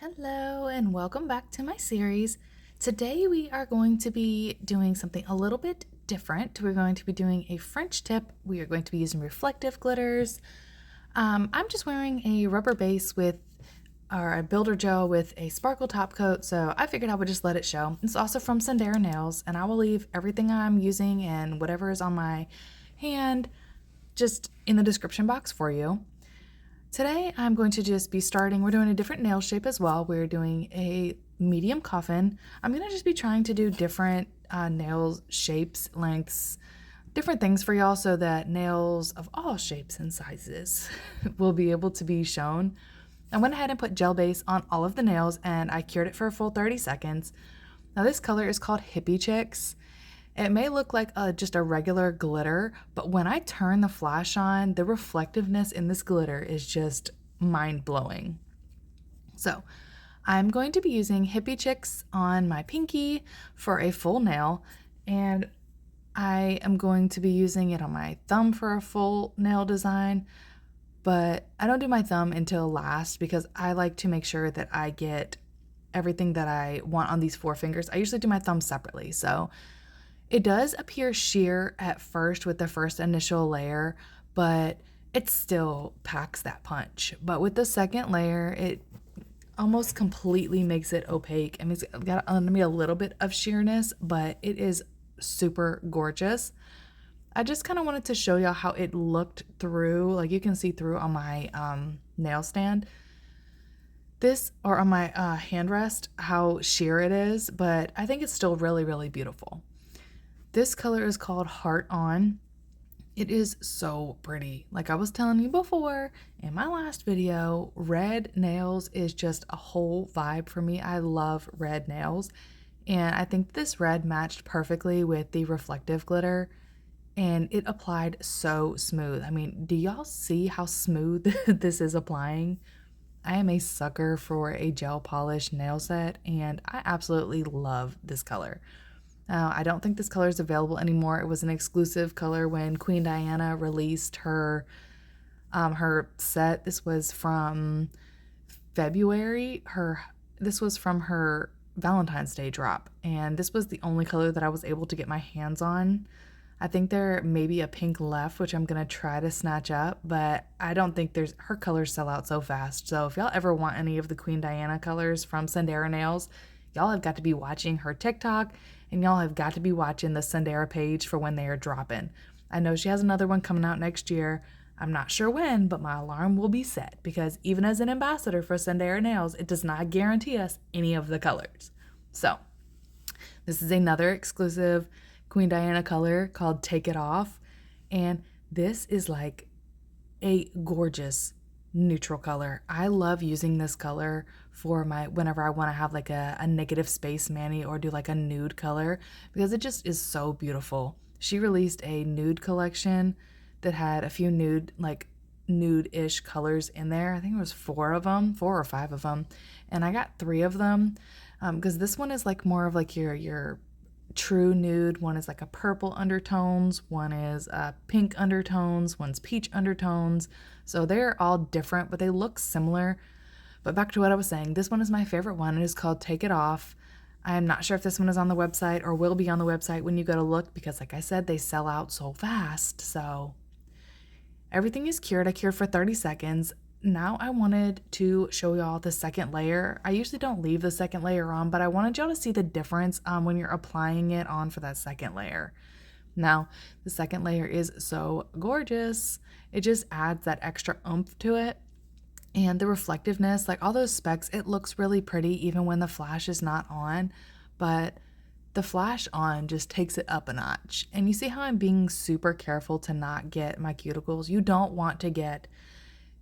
Hello and welcome back to my series. Today we are going to be doing something a little bit different. We're going to be doing a French tip. We are going to be using reflective glitters. I'm just wearing a rubber base or a builder gel with a sparkle top coat, so I figured I would just let it show. It's also from Sundara Nails, and I will leave everything I'm using and whatever is on my hand just in the description box for you. Today I'm going to just be starting, we're doing a different nail shape as well. We're doing a medium coffin. I'm going to just be trying to do different nail shapes, lengths, different things for y'all so that nails of all shapes and sizes will be able to be shown. I went ahead and put gel base on all of the nails and I cured it for a full 30 seconds. Now this color is called Hippie Chicks. It may look like just a regular glitter, but when I turn the flash on, the reflectiveness in this glitter is just mind-blowing. So I'm going to be using Hippie Chicks on my pinky for a full nail, and I am going to be using it on my thumb for a full nail design, but I don't do my thumb until last because I like to make sure that I get everything that I want on these 4 fingers. I usually do my thumb separately, so it does appear sheer at first with the first initial layer, but it still packs that punch. But with the second layer, it almost completely makes it opaque. I mean, it's got maybe a little bit of sheerness, but it is super gorgeous. I just kind of wanted to show y'all how it looked through, like you can see through on my nail stand. Or on my hand rest, how sheer it is, but I think it's still really, really beautiful. This color is called Heart On. It is so pretty. Like I was telling you before in my last video, red nails is just a whole vibe for me. I love red nails. And I think this red matched perfectly with the reflective glitter. And it applied so smooth. I mean, do y'all see how smooth this is applying? I am a sucker for a gel polish nail set, and I absolutely love this color. I don't think this color is available anymore. It was an exclusive color when Queen Diana released her set. This was from February. This was from her Valentine's Day drop, and this was the only color that I was able to get my hands on. I think there may be a pink left, which I'm gonna try to snatch up, but I don't think her colors sell out so fast. So if y'all ever want any of the Queen Diana colors from Sundara Nails, y'all have got to be watching her TikTok, and y'all have got to be watching the Sundara page for when they are dropping. I know she has another one coming out next year. I'm not sure when, but my alarm will be set because even as an ambassador for Sundara Nails, it does not guarantee us any of the colors. So this is another exclusive Queen Diana color called Take It Off, and this is like a gorgeous neutral color. I love using this color for whenever I want to have like a negative space mani or do like a nude color because it just is so beautiful. She released a nude collection that had a few nude-ish colors in there. I think it was 4 or 5 of them, and I got 3 of them because this one is like more of like your true nude. One is like a purple undertones, one is pink undertones, one's peach undertones. So they're all different, but they look similar. But back to what I was saying, this one is my favorite one. It is called Take It Off. I'm not sure if this one is on the website or will be on the website when you go to look because like I said, they sell out so fast. So everything is cured. I cured for 30 seconds. Now I wanted to show y'all the second layer. I usually don't leave the second layer on, but I wanted y'all to see the difference when you're applying it on for that second layer. Now, the second layer is so gorgeous. It just adds that extra oomph to it. And the reflectiveness, like all those specks, it looks really pretty even when the flash is not on. But the flash on just takes it up a notch. And you see how I'm being super careful to not get my cuticles? You don't want to get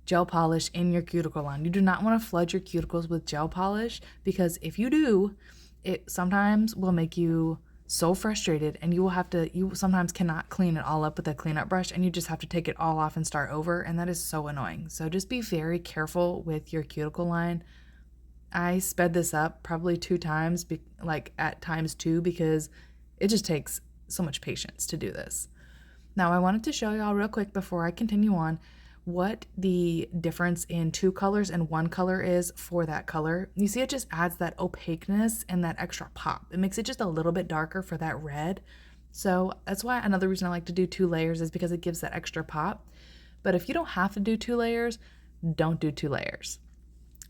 gel polish in your cuticle line. You do not want to flood your cuticles with gel polish because if you do, it sometimes will make you so frustrated and you sometimes cannot clean it all up with a cleanup brush and you just have to take it all off and start over, and that is so annoying. So just be very careful with your cuticle line. I sped this up probably 2 times, like at times 2, because it just takes so much patience to do this. Now I wanted to show y'all real quick before I continue on what the difference in 2 colors and 1 color is for that color. You see, it just adds that opaqueness and that extra pop. It makes it just a little bit darker for that red. So that's why another reason I like to do 2 layers is because it gives that extra pop. But if you don't have to do 2 layers, don't do 2 layers.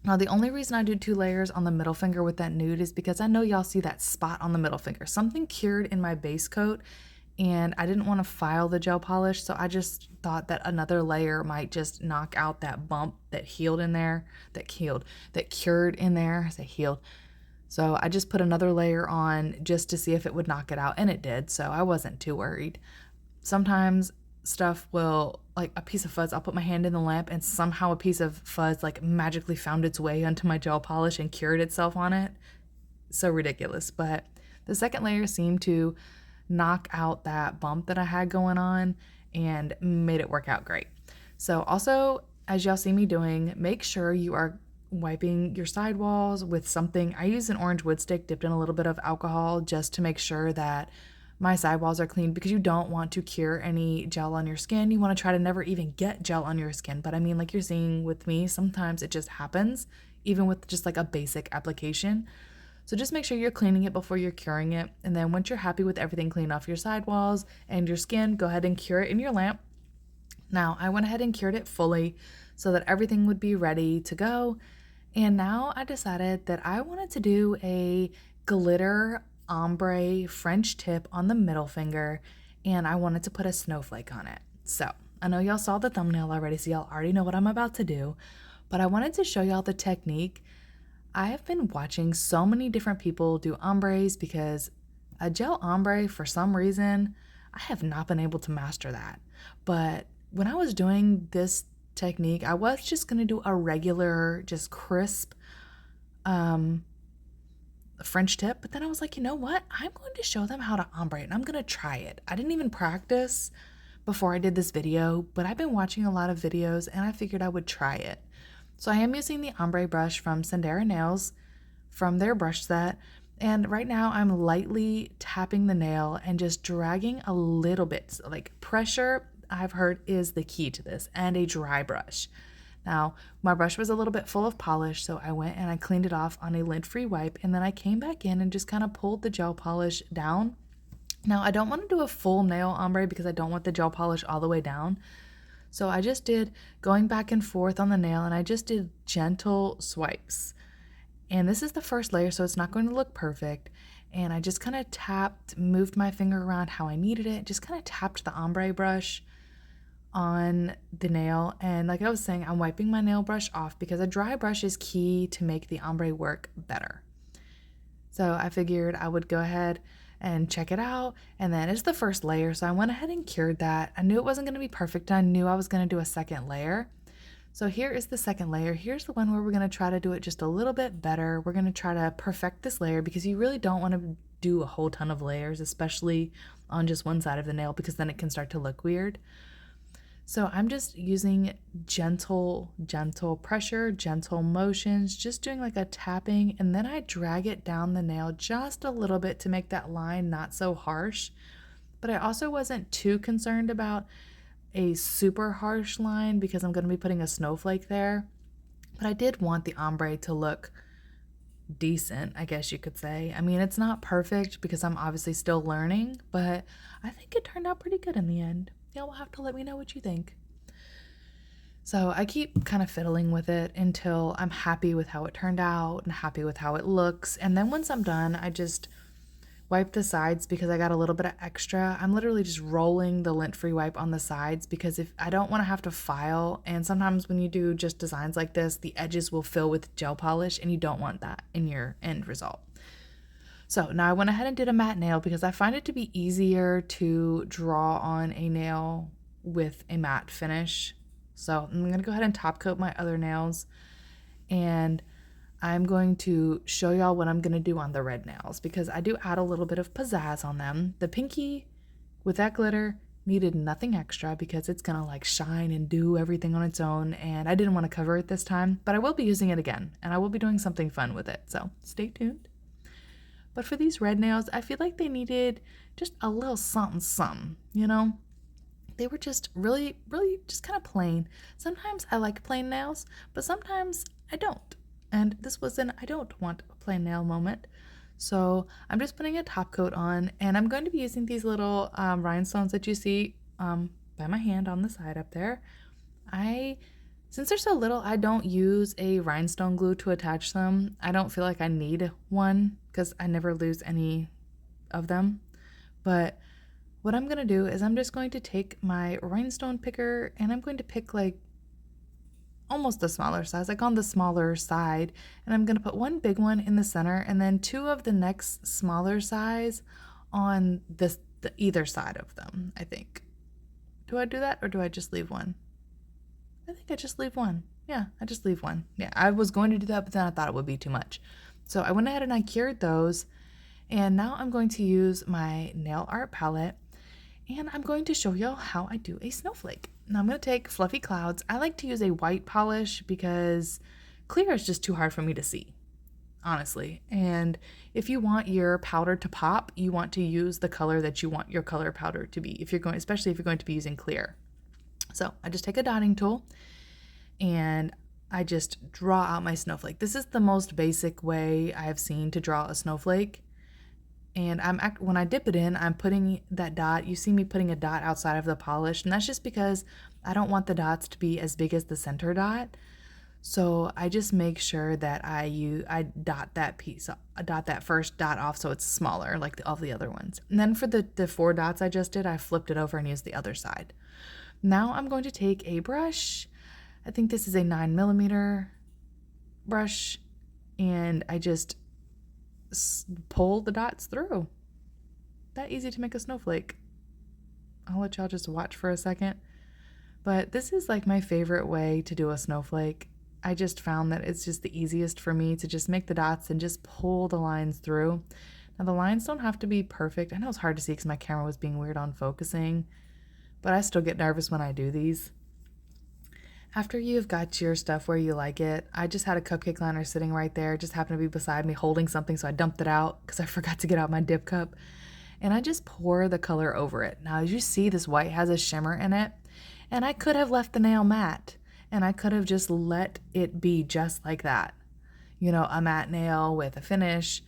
Now, the only reason I do 2 layers on the middle finger with that nude is because I know y'all see that spot on the middle finger. Something cured in my base coat, and I didn't want to file the gel polish, so I just thought that another layer might just knock out that bump that healed in there, that cured in there. I say healed. So I just put another layer on just to see if it would knock it out, and it did, so I wasn't too worried. Sometimes stuff will, like a piece of fuzz, I'll put my hand in the lamp and somehow a piece of fuzz like magically found its way onto my gel polish and cured itself on it. So ridiculous. But the second layer seemed to knock out that bump that I had going on and made it work out great. So also, as y'all see me doing, make sure you are wiping your sidewalls with something. I use an orange wood stick dipped in a little bit of alcohol just to make sure that my sidewalls are clean, because you don't want to cure any gel on your skin. You want to try to never even get gel on your skin. But I mean, like you're seeing with me, sometimes it just happens, even with just like a basic application. So just make sure you're cleaning it before you're curing it. And then once you're happy with everything cleaned off your sidewalls and your skin, go ahead and cure it in your lamp. Now, I went ahead and cured it fully so that everything would be ready to go. And now I decided that I wanted to do a glitter ombre French tip on the middle finger, and I wanted to put a snowflake on it. So I know y'all saw the thumbnail already, so y'all already know what I'm about to do, but I wanted to show y'all the technique. I have been watching so many different people do ombres because a gel ombre, for some reason, I have not been able to master that. But when I was doing this technique, I was just going to do a regular, just crisp French tip, but then I was like, you know what? I'm going to show them how to ombre it, and I'm going to try it. I didn't even practice before I did this video, but I've been watching a lot of videos and I figured I would try it. So I am using the ombre brush from Sundara Nails from their brush set, and right now I'm lightly tapping the nail and just dragging a little bit. So like pressure, I've heard, is the key to this, and a dry brush. Now, my brush was a little bit full of polish, so I went and I cleaned it off on a lint-free wipe, and then I came back in and just kind of pulled the gel polish down. Now, I don't want to do a full nail ombre because I don't want the gel polish all the way down. So I just did going back and forth on the nail, and I just did gentle swipes. And this is the first layer, so it's not going to look perfect. And I just kind of moved my finger around how I needed it, just kind of tapped the ombre brush on the nail. And like I was saying, I'm wiping my nail brush off because a dry brush is key to make the ombre work better. So I figured I would go ahead and check it out, and then it's the first layer, so I went ahead and cured that. I knew it wasn't going to be perfect. I knew I was going to do a second layer. So here is the second layer. Here's the one where we're going to try to do it just a little bit better. We're going to try to perfect this layer because you really don't want to do a whole ton of layers, especially on just one side of the nail, because then it can start to look weird. So I'm just using gentle pressure, gentle motions, just doing like a tapping, and then I drag it down the nail just a little bit to make that line not so harsh. But I also wasn't too concerned about a super harsh line because I'm going to be putting a snowflake there. But I did want the ombre to look decent, I guess you could say. I mean, it's not perfect because I'm obviously still learning, but I think it turned out pretty good in the end. Y'all will have to let me know what you think. So I keep kind of fiddling with it until I'm happy with how it turned out and happy with how it looks. And then once I'm done, I just wipe the sides because I got a little bit of extra. I'm literally just rolling the lint-free wipe on the sides because if I don't want to have to file, and sometimes when you do just designs like this, the edges will fill with gel polish and you don't want that in your end result. So now I went ahead and did a matte nail because I find it to be easier to draw on a nail with a matte finish. So I'm going to go ahead and top coat my other nails, and I'm going to show y'all what I'm going to do on the red nails because I do add a little bit of pizzazz on them. The pinky with that glitter needed nothing extra because it's going to like shine and do everything on its own, and I didn't want to cover it this time, but I will be using it again and I will be doing something fun with it. So stay tuned. But for these red nails, I feel like they needed just a little something, you know? They were just really, really just kind of plain. Sometimes I like plain nails, but sometimes I don't. And this was an I don't want a plain nail moment. So I'm just putting a top coat on, and I'm going to be using these little rhinestones that you see by my hand on the side up there. Since they're so little, I don't use a rhinestone glue to attach them. I don't feel like I need one because I never lose any of them. But what I'm going to do is I'm just going to take my rhinestone picker and I'm going to pick like almost the smaller size, like on the smaller side. And I'm going to put one big one in the center and then two of the next smaller size on the either side of them, I think. Do I do that or do I just leave one? I think I just leave one. Yeah, I just leave one. Yeah, I was going to do that, but then I thought it would be too much. So I went ahead and I cured those. And now I'm going to use my nail art palette and I'm going to show y'all how I do a snowflake. Now I'm going to take fluffy clouds. I like to use a white polish because clear is just too hard for me to see, honestly. And if you want your powder to pop, you want to use the color that you want your color powder to be, especially if you're going to be using clear. So I just take a dotting tool and I just draw out my snowflake. This is the most basic way I have seen to draw a snowflake. And when I dip it in, I'm putting that dot. You see me putting a dot outside of the polish, and that's just because I don't want the dots to be as big as the center dot. So I just make sure that I dot that first dot off so it's smaller, like all the other ones. And then for the 4 dots I just did, I flipped it over and used the other side. Now I'm going to take a brush. I think this is a 9mm brush, and I just pull the dots through. That easy to make a snowflake. I'll let y'all just watch for a second. But this is like my favorite way to do a snowflake. I just found that it's just the easiest for me to just make the dots and just pull the lines through. Now the lines don't have to be perfect. I know it's hard to see because my camera was being weird on focusing, but I still get nervous when I do these. After you've got your stuff where you like it, I just had a cupcake liner sitting right there, just happened to be beside me holding something, so I dumped it out because I forgot to get out my dip cup. And I just pour the color over it. Now, as you see, this white has a shimmer in it, and I could have left the nail matte, and I could have just let it be just like that. You know, a matte nail with a finish.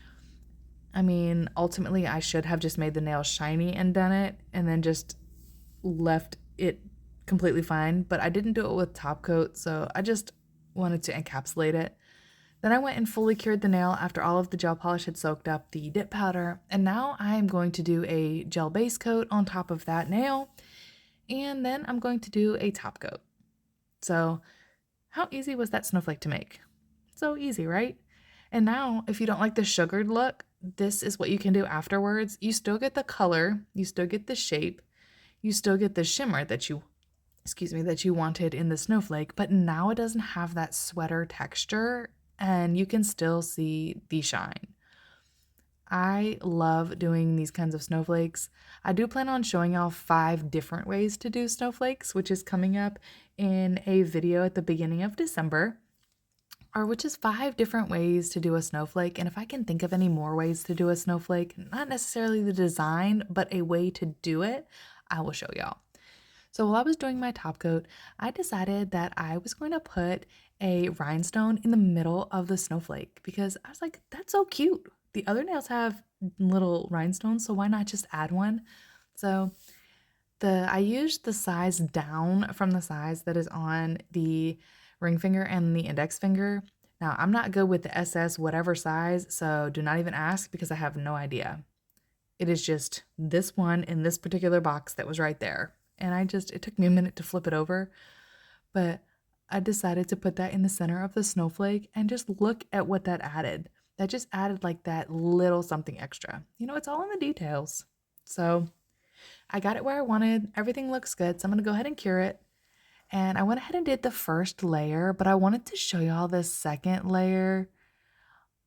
I mean, ultimately, I should have just made the nail shiny and done it, and then just left it completely fine, but I didn't do it with top coat, so I just wanted to encapsulate it. Then I went and fully cured the nail after all of the gel polish had soaked up the dip powder, and now I am going to do a gel base coat on top of that nail, and then I'm going to do a top coat. So how easy was that snowflake to make? So easy, right? And now, if you don't like the sugared look, this is what you can do afterwards. You still get the color, you still get the shape, you still get the shimmer that you wanted in the snowflake, but now it doesn't have that sweater texture and you can still see the shine. I love doing these kinds of snowflakes. I do plan on showing y'all 5 different ways to do snowflakes, which is coming up in a video at the beginning of December, which is 5 different ways to do a snowflake. And if I can think of any more ways to do a snowflake, not necessarily the design, but a way to do it, I will show y'all. So while I was doing my top coat, I decided that I was going to put a rhinestone in the middle of the snowflake because I was like, that's so cute. The other nails have little rhinestones, so why not just add one? So I used the size down from the size that is on the ring finger and the index finger. Now, I'm not good with the SS whatever size, so do not even ask because I have no idea. It is just this one in this particular box that was right there. And it took me a minute to flip it over, but I decided to put that in the center of the snowflake and just look at what that added. That just added like that little something extra. You know, it's all in the details. So I got it where I wanted. Everything looks good. So I'm going to go ahead and cure it. And I went ahead and did the first layer, but I wanted to show y'all the second layer,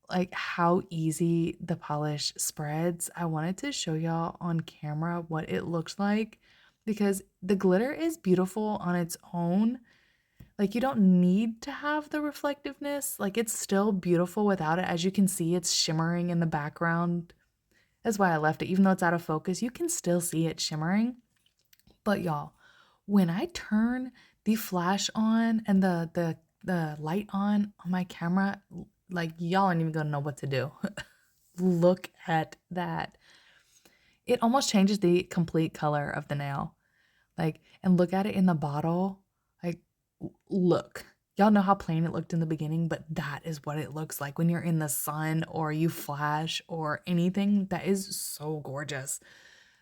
like how easy the polish spreads. I wanted to show y'all on camera what it looks like, because the glitter is beautiful on its own. Like, you don't need to have the reflectiveness. Like, it's still beautiful without it. As you can see, it's shimmering in the background. That's why I left it. Even though it's out of focus, you can still see it shimmering. But y'all, when I turn the flash on and the light on my camera, like y'all aren't even gonna know what to do. Look at that. It almost changes the complete color of the nail. Like, and look at it in the bottle. Like, look. Y'all know how plain it looked in the beginning, but that is what it looks like when you're in the sun or you flash or anything. That is so gorgeous.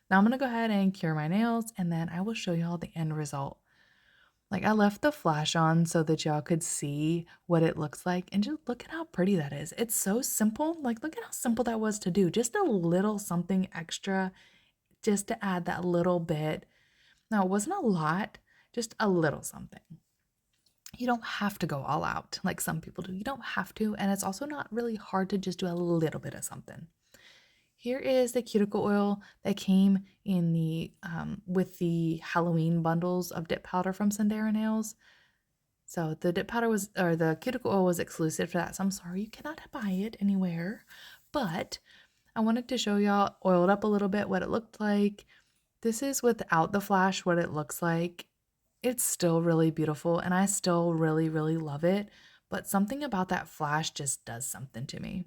Now I'm gonna go ahead and cure my nails and then I will show y'all the end result. Like, I left the flash on so that y'all could see what it looks like, and just look at how pretty that is. It's so simple. Like, look at how simple that was to do. Just a little something extra just to add that little bit. Now, it wasn't a lot, just a little something. You don't have to go all out like some people do. You don't have to, and it's also not really hard to just do a little bit of something. Here is the cuticle oil that came in the with the Halloween bundles of dip powder from Sundara Nails. So the dip powder was, or the cuticle oil was exclusive for that. So I'm sorry you cannot buy it anywhere. But I wanted to show y'all oiled up a little bit what it looked like. This is without the flash what it looks like. It's still really beautiful and I still really, really love it. But something about that flash just does something to me.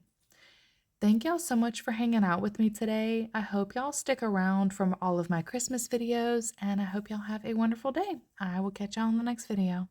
Thank y'all so much for hanging out with me today. I hope y'all stick around from all of my Christmas videos and I hope y'all have a wonderful day. I will catch y'all in the next video.